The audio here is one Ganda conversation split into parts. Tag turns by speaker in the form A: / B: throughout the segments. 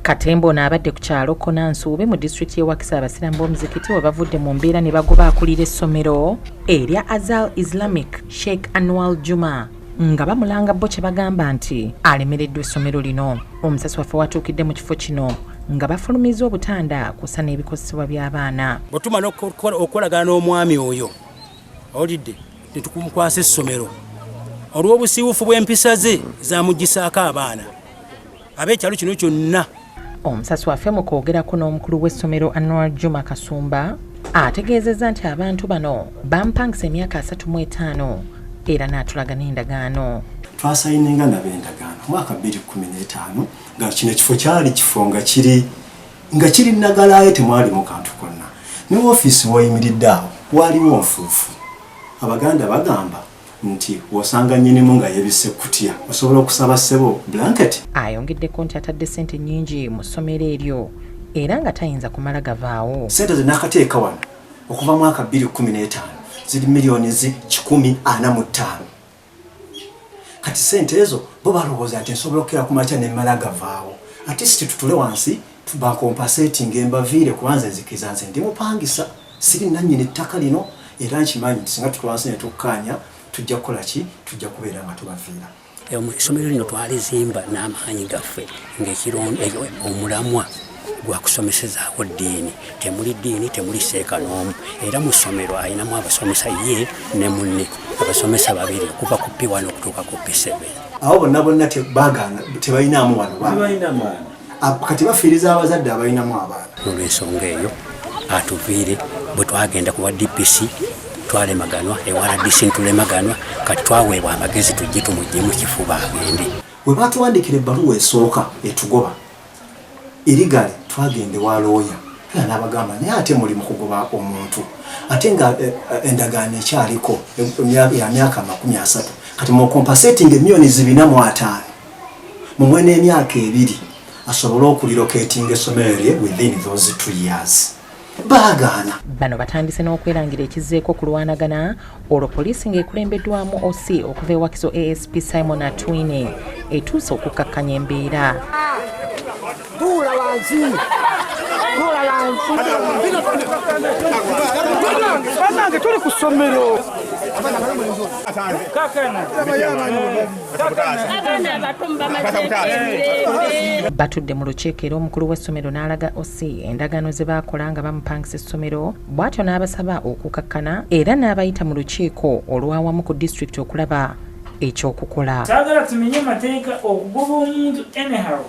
A: Katembo n'abadde ku kyalo Konansuube mu disitulikiti y'Ewakisa abasiraamu b'omuzikiti we bavudde mu mbeera ne bagoba akulira essomero erya Azal Islamic Sheikh Anwar Juma nga bamulanga bo kye bagamba nti alemereddwa essomero lino. Omusasi waffe watuukidde mu kifo kino nga bafulumiza obutanda kusa n'ebikozesebwa by'abaana.
B: Bwe tumala okolagana n'omwami oyo olidde ne tukumukwasa essomero olw'obusiiwufu bw'empisa ze zamugisaako abaana ab'ekyalo kino kyonna.
A: Omusasi waffe mu kwogerako n'omukulu w'essomero Anwar Juma Kasumba ategeezezza nti abantu bano bampangisa emyaka 35 era n'atulaga n'endagaano.
C: Twasayininga nabo endagaano mwaka 2015 nga kino kifo kyali kifo nga kiri Nagalayo temwali mu kantu konna. Ne ofiisi wayimiridde awo waliwo nfuufu. Abaganda bagamba nti wosanga nnyinimu nga yebise kutya osobola okusaba ssebo blanket.
A: Ayongeddeko nti atadde ssente nnyingi mu ssomero eryo era nga tayinza kumala gavaawo.
C: Ssente ze n'akateeka wano okuva mwaka 2015 ziri miliyoni 145. Kati ssente ezo bo balowooza nti nsobola okukira ku makya ne mmala gavaawo. Ate si tutule wansi tubakompaseetinga embaviire kubanza nzikiriza nze ndi mupangisa siri nannyini ettaka lino era nkimanyi nti singa tutule wansi ne tukkaanya tujja kukola ki tujja kubeera nga tubaviira.
B: Essomero lino twalizimba n'amaanyi gaffe ng'ekirondo omulamwa gwakusomesezaawo ddiini. Temuli ddiini temuli seeka n'omu era mu ssomero ayinamu abasomesa ye ne munne abasomesa babiri okuva ku P1 okutuuka ku P7.
C: Awo bonna tebaagaana tebalinamu wano kati bafiiriza abazadde abalinamu abaana.
B: Olw'ensonga eyo atuviire bwe twagenda ku DPC twalemaganwa ewaradisi ntulemaganwa kati twaweebwa amagezi tujje tumuggyemu kifuba agende.
C: Bwe batuwandikira ebbaluwa esooka etugoba erigale twagende wa looya era n'abagamba naye ate muli mu kugoba omuntu ate nga endagaano ekyaliko ya myaka 30 kati mu compensating emiliyoni 4.5 mu mwene emyaka 2 asobole okulilocatinga essomero lye within those 2 years. Baagaana.
A: Bano batandise n'okwerangira ekizzeeko kulwanagana olwo poliisi ng'ekulembeddwamu OC okuva ewakiso ASP Simon Atwine etuuse okukakkanya embeera.
D: Tuli ku ssomero.
A: Batudde mu lukiiko era omukulu w'essomero n'alaga OC endagaano ze baakola nga bamupangisa essomero bw'atyo n'abasaba okukakkana era n'abayita mu lukiiko olwawamu ku disitulikiti okulaba ekyokukola.
D: Saagala tumenye mateeka okugoba omuntu anyhow.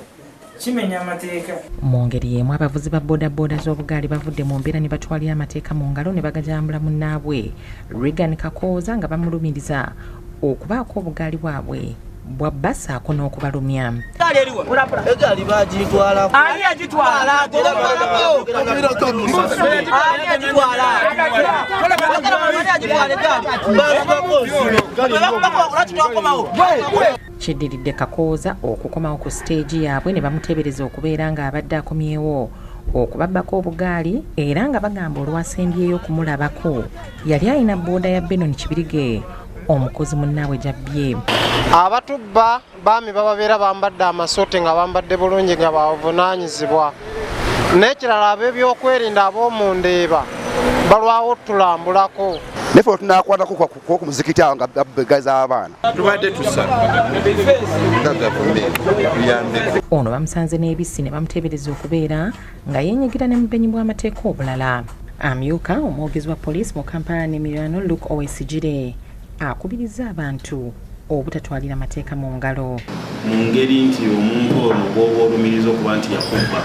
D: Kimenya amateeka.
A: Mu ngeri y'emu abavuzi ba bodaboda z'obugaali bavudde mu mbeera ne batwalira amateeka mu ngalo ne bagajambula munnaabwe Regan Kakooza nga bamulumiriza okubaako obugaali bwabwe bwa bbasaako n'okubalumya.
E: Egaali baagitwala.
D: Ani agitwala?
A: Kiddiridde Kakooza okukomawo ku siteegi yaabwe ne bamuteebereza okubeera ng'abadde akomyewo okubabbako obugaali era nga bagamba olwasembyeyo okumulabako yali alina booda ya Benon Kibirige omukozi munnaabwe gy'abbye.
F: Abatubba baami bababeera bambadde amasote nga bambadde bulungi nga bavunaanyizibwa n'ekirala ab'ebyokwerinda ab'omu Ndeeba balwawo tulambulako.
G: Nefe tunakwatako ku muzikiti awo nga babegaza abaana.
H: Tubadde tusatu.
A: Ono bamusanze n'ebisi ne bamuteebereza okubeera nga yeenyigira ne mu bubenyi bw'amateeka obulala. Amyuka omwogezi wa poliisi mu Kampala n'emiriraano Luke Owesigire akubiriza abantu obutatwalira amateeka mu ngalo.
H: Mu ngeri nti omuntu ono bw'oba olumiriza okuba nti yakubba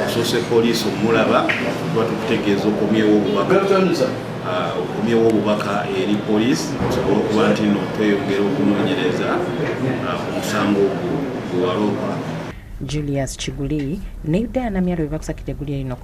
H: osoose poliisi omulaba tuba tukutegeeza okumyewo obubaka eri poliisi osobola okuba nti no tweyongera okunoonyereza ku musango gwe waloopa.
A: Julius Kiguli ne Diana Myalo bwe bakusakidde eggulire lino.